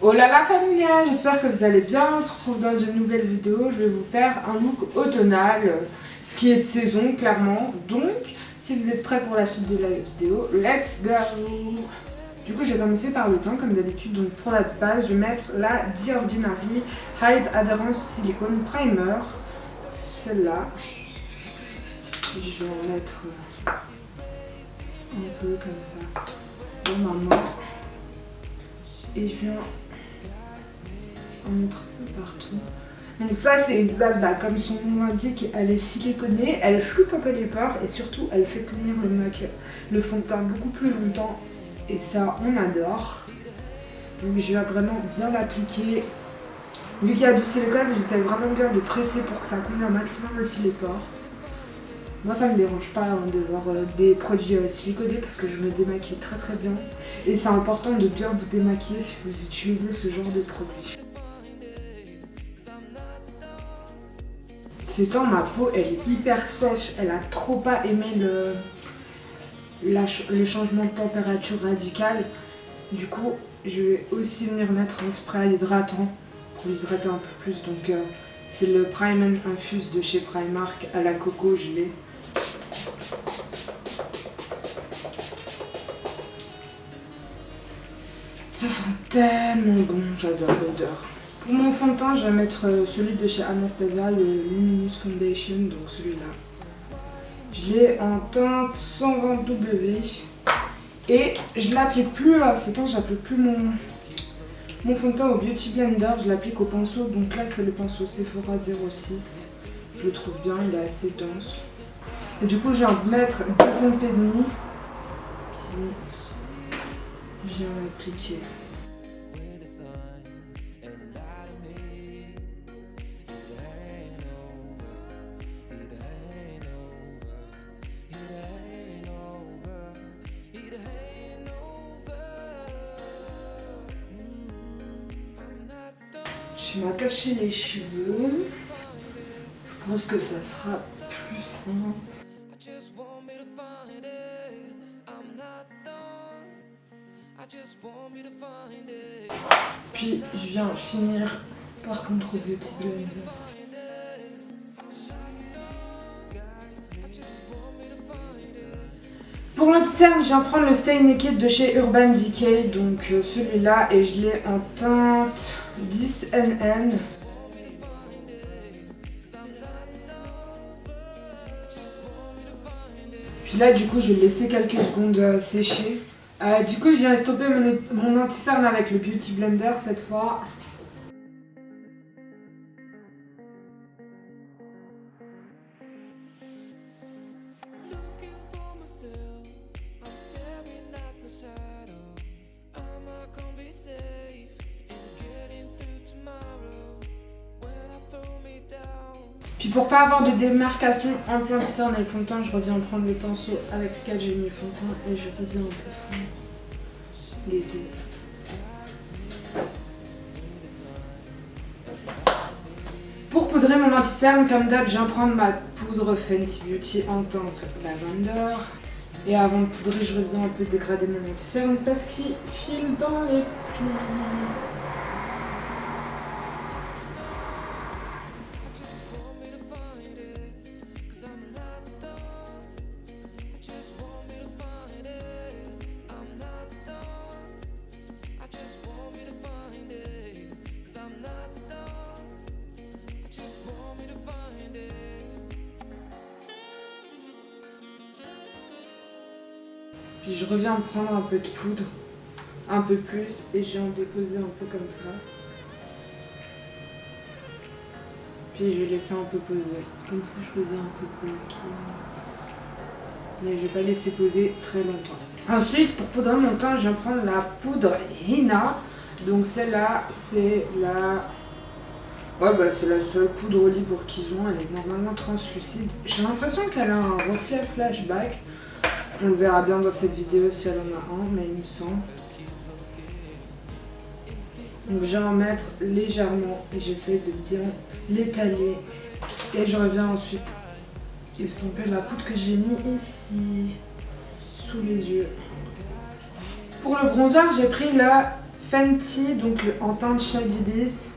Oh là là familia, j'espère que vous allez bien, on se retrouve dans une nouvelle vidéo, je vais vous faire un look automnal, ce qui est de saison clairement, donc si vous êtes prêts pour la suite de la vidéo, let's go. Du coup je vais commencer par le teint comme d'habitude, donc pour la base je vais mettre la The Ordinary Hide Adherence Silicone Primer, celle-là, je vais en mettre un peu comme ça dans ma main et je viens en mettre un peu partout. Donc ça c'est une base, comme son nom l'indique, elle est siliconée, elle floute un peu les pores et surtout elle fait tenir le fond de teint beaucoup plus longtemps et ça on adore. Donc je vais vraiment bien l'appliquer. Vu qu'il y a du silicone, j'essaie vraiment bien de presser pour que ça comble un maximum aussi les pores. Moi ça me dérange pas d'avoir des produits siliconés parce que je me démaquille très très bien. Et c'est important de bien vous démaquiller si vous utilisez ce genre de produit. Ces temps, ma peau elle est hyper sèche, elle a trop pas aimé le changement de température radical. Du coup, je vais aussi venir mettre un spray hydratant pour l'hydrater un peu plus. Donc c'est le Prime and Infuse de chez Primark à la coco gelée. Ça sent tellement bon, j'adore l'odeur. Pour mon fond de teint, je vais mettre celui de chez Anastasia, le Luminous Foundation, donc celui-là. Je l'ai en teinte 120W. Et je l'applique plus, ces temps, j'applique plus mon fond de teint au Beauty Blender, je l'applique au pinceau. Donc là, c'est le pinceau Sephora 06. Je le trouve bien, il est assez dense. Et du coup, je viens de mettre 2 pompes et demie. Puis, je viens l'appliquer. Je vais m'attacher les cheveux. Je pense que ça sera plus simple. Puis je viens finir par contre au Beauty Blender. Pour l'anti-cerne, je viens prendre le Stay Naked de chez Urban Decay, donc celui-là, et je l'ai en teinte 10NN. Puis là, du coup, je vais le laisser quelques secondes sécher. Du coup, je viens stopper mon anti-cerne avec le Beauty Blender cette fois. Puis pour pas avoir de démarcation entre l'anti-cerne et le fond de teint, je reviens prendre le pinceau avec lequel j'ai mis le fond de teint et je reviens un peu fondre les deux. Pour poudrer mon anti-cerne, comme d'hab, je viens prendre ma poudre Fenty Beauty en teinte lavender. Et avant de poudrer, je reviens un peu dégrader mon anti-cerne parce qu'il file dans les plis. Puis je reviens prendre un peu de poudre, un peu plus, et je viens en déposer un peu comme ça. Puis je vais laisser un peu poser, comme si je faisais un peu de mais je vais pas laisser poser très longtemps. Ensuite, pour poudrer mon teint, je viens prendre la poudre Hina. Donc celle-là, c'est la... Ouais, c'est la seule poudre libre qu'ils ont, elle est normalement translucide. J'ai l'impression qu'elle a un reflet flashback. On le verra bien dans cette vidéo si elle en a un, mais il me semble. Donc je vais en mettre légèrement et j'essaie de bien l'étaler. Et je reviens ensuite estomper la poudre que j'ai mis ici, sous les yeux. Pour le bronzer, j'ai pris le Fenty, donc en teinte Shady Bees.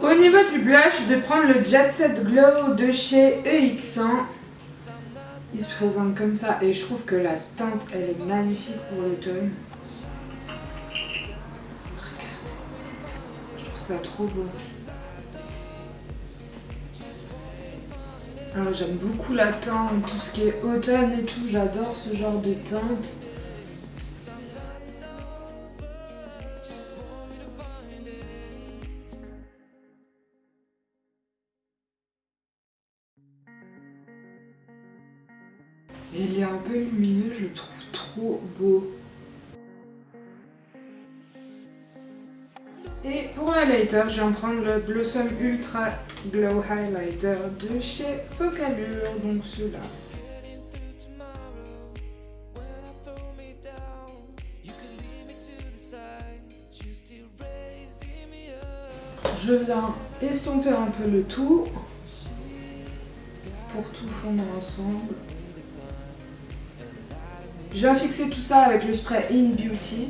Au niveau du blush, je vais prendre le Jet Set Glow de chez EX1. Il se présente comme ça et je trouve que la teinte elle est magnifique pour l'automne. Regardez, je trouve ça trop beau. Alors j'aime beaucoup la teinte, tout ce qui est automne et tout, j'adore ce genre de teinte. Et il est un peu lumineux, je le trouve trop beau. Et pour l'highlighter, je viens prendre le Blossom Ultra Glow Highlighter de chez Focallure, donc celui-là. Je viens estomper un peu le tout pour tout fondre ensemble. Je viens fixer tout ça avec le spray In Beauty.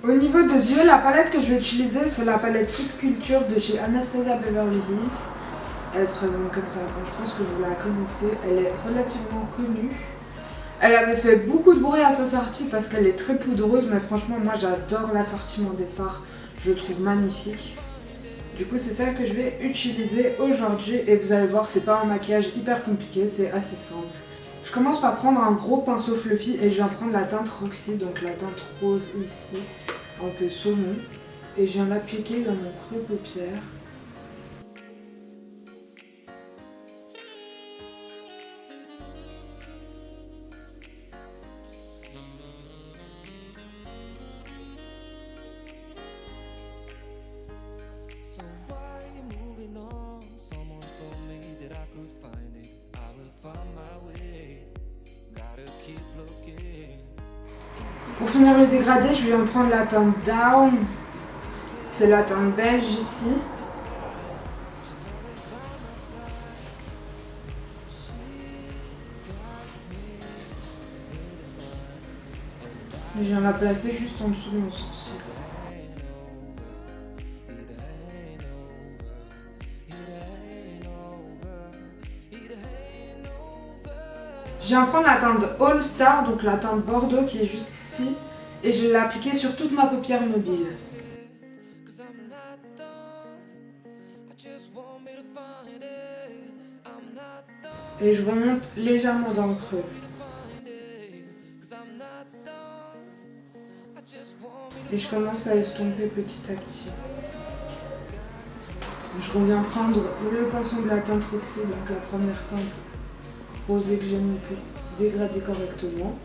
Au niveau des yeux, la palette que je vais utiliser, c'est la palette Subculture de chez Anastasia Beverly Hills. Elle se présente comme ça, donc je pense que vous la connaissez. Elle est relativement connue. Elle avait fait beaucoup de bruit à sa sortie parce qu'elle est très poudreuse, mais franchement, moi j'adore l'assortiment des fards. Je le trouve magnifique. Du coup, c'est celle que je vais utiliser aujourd'hui. Et vous allez voir, c'est pas un maquillage hyper compliqué, c'est assez simple. Je commence par prendre un gros pinceau fluffy et je viens prendre la teinte Roxy, donc la teinte rose ici, un peu saumon. Et je viens l'appliquer dans mon creux paupière. Pour finir le dégradé, je viens prendre la teinte Down. C'est la teinte beige ici. Et je viens la placer juste en dessous de mon sourcil. Je viens prendre la teinte All Star, donc la teinte Bordeaux qui est juste ici, et je vais l'appliquer sur toute ma paupière mobile. Et je remonte légèrement dans le creux. Et je commence à estomper petit à petit. Je reviens prendre le pinceau de la teinte Roxy, donc la première teinte rosée que j'ai mis pour dégrader correctement.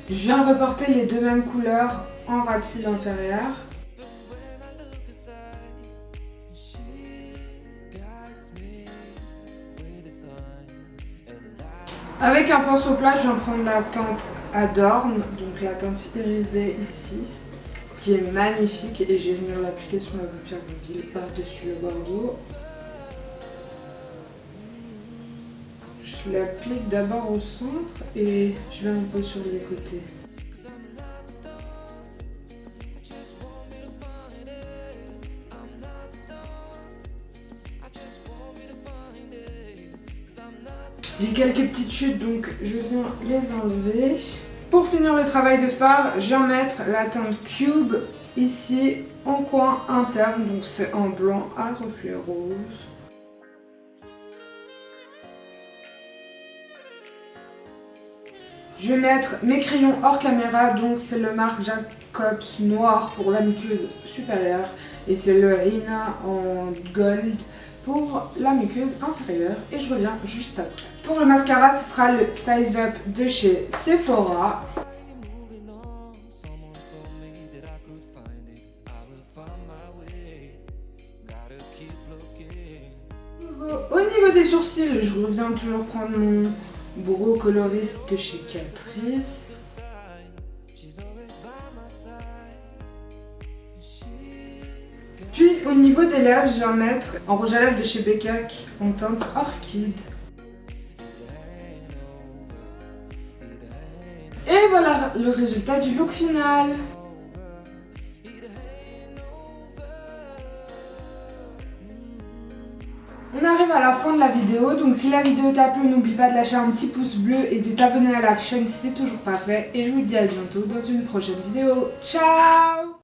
Je viens reporter les deux mêmes couleurs en ras de cils inférieur. Avec un pinceau plat, je viens prendre la teinte Adorn, donc la teinte irisée ici, qui est magnifique, et je vais venir l'appliquer sur ma paupière mobile par-dessus le bordeaux. Je l'applique d'abord au centre et je vais un peu sur les côtés. J'ai quelques petites chutes donc je viens les enlever. Pour finir le travail de fard, je viens mettre la teinte Cube ici en coin interne, donc c'est en blanc à reflet rose. Je vais mettre mes crayons hors caméra, donc c'est le Marc Jacobs noir pour la muqueuse supérieure et c'est le Rina en gold pour la muqueuse inférieure et je reviens juste après. Pour le mascara, ce sera le Size Up de chez Sephora. Au niveau des sourcils, je reviens toujours prendre mon Brow Colorist de chez Catrice. Puis au niveau des lèvres, je viens mettre en rouge à lèvres de chez Beccac en teinte Orchid. Et voilà le résultat du look final. On arrive à la fin de la vidéo, donc si la vidéo t'a plu, n'oublie pas de lâcher un petit pouce bleu et de t'abonner à la chaîne si c'est toujours pas fait. Et je vous dis à bientôt dans une prochaine vidéo. Ciao!